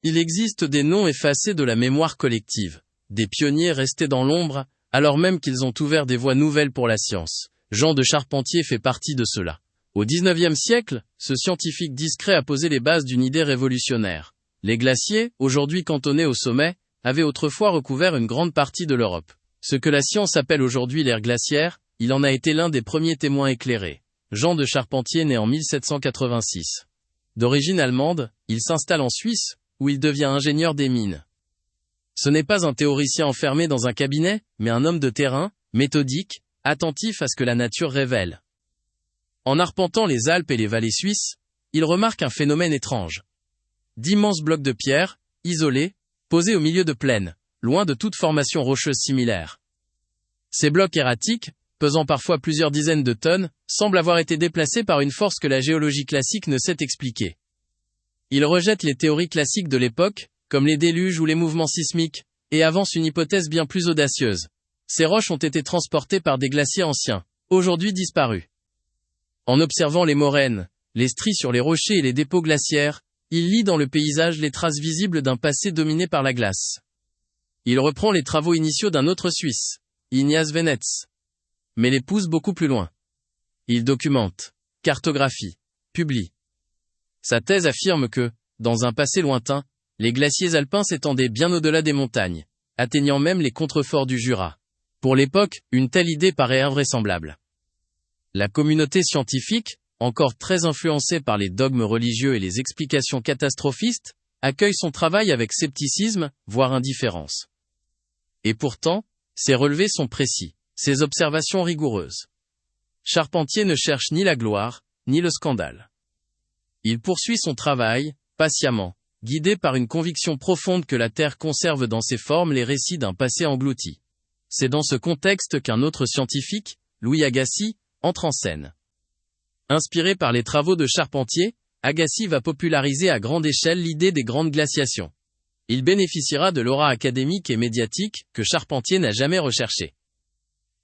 Il existe des noms effacés de la mémoire collective, des pionniers restés dans l'ombre, alors même qu'ils ont ouvert des voies nouvelles pour la science. Jean de Charpentier fait partie de ceux-là. Au XIXe siècle, ce scientifique discret a posé les bases d'une idée révolutionnaire. Les glaciers, aujourd'hui cantonnés au sommet, avaient autrefois recouvert une grande partie de l'Europe. Ce que la science appelle aujourd'hui l'ère glaciaire, il en a été l'un des premiers témoins éclairés. Jean de Charpentier naît en 1786. D'origine allemande, il s'installe en Suisse, où il devient ingénieur des mines. Ce n'est pas un théoricien enfermé dans un cabinet, mais un homme de terrain, méthodique, attentif à ce que la nature révèle. En arpentant les Alpes et les vallées suisses, il remarque un phénomène étrange. D'immenses blocs de pierre, isolés, posés au milieu de plaines, loin de toute formation rocheuse similaire. Ces blocs erratiques, pesant parfois plusieurs dizaines de tonnes, semblent avoir été déplacés par une force que la géologie classique ne sait expliquer. Il rejette les théories classiques de l'époque, comme les déluges ou les mouvements sismiques, et avance une hypothèse bien plus audacieuse. Ces roches ont été transportées par des glaciers anciens, aujourd'hui disparus. En observant les moraines, les stries sur les rochers et les dépôts glaciaires, il lit dans le paysage les traces visibles d'un passé dominé par la glace. Il reprend les travaux initiaux d'un autre Suisse, Ignaz Venetz, mais les pousse beaucoup plus loin. Il documente, cartographie, publie. Sa thèse affirme que, dans un passé lointain, les glaciers alpins s'étendaient bien au-delà des montagnes, atteignant même les contreforts du Jura. Pour l'époque, une telle idée paraît invraisemblable. La communauté scientifique, encore très influencée par les dogmes religieux et les explications catastrophistes, accueille son travail avec scepticisme, voire indifférence. Et pourtant, ses relevés sont précis, ses observations rigoureuses. Charpentier ne cherche ni la gloire, ni le scandale. Il poursuit son travail, patiemment, guidé par une conviction profonde que la Terre conserve dans ses formes les récits d'un passé englouti. C'est dans ce contexte qu'un autre scientifique, Louis Agassiz, entre en scène. Inspiré par les travaux de Charpentier, Agassiz va populariser à grande échelle l'idée des grandes glaciations. Il bénéficiera de l'aura académique et médiatique que Charpentier n'a jamais recherchée.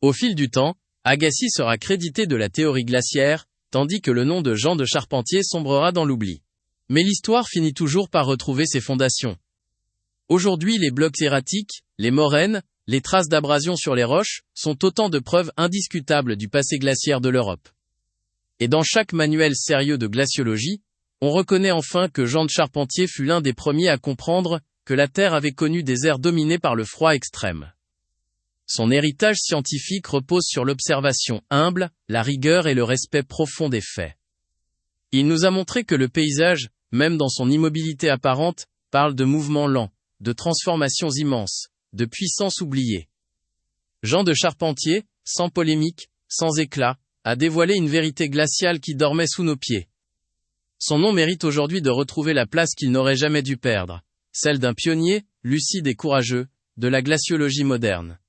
Au fil du temps, Agassiz sera crédité de la théorie glaciaire, tandis que le nom de Jean de Charpentier sombrera dans l'oubli. Mais l'histoire finit toujours par retrouver ses fondations. Aujourd'hui, les blocs erratiques, les moraines, les traces d'abrasion sur les roches, sont autant de preuves indiscutables du passé glaciaire de l'Europe. Et dans chaque manuel sérieux de glaciologie, on reconnaît enfin que Jean de Charpentier fut l'un des premiers à comprendre que la Terre avait connu des ères dominées par le froid extrême. Son héritage scientifique repose sur l'observation humble, la rigueur et le respect profond des faits. Il nous a montré que le paysage, même dans son immobilité apparente, parle de mouvements lents, de transformations immenses, de puissances oubliées. Jean de Charpentier, sans polémique, sans éclat, a dévoilé une vérité glaciale qui dormait sous nos pieds. Son nom mérite aujourd'hui de retrouver la place qu'il n'aurait jamais dû perdre, celle d'un pionnier, lucide et courageux, de la glaciologie moderne.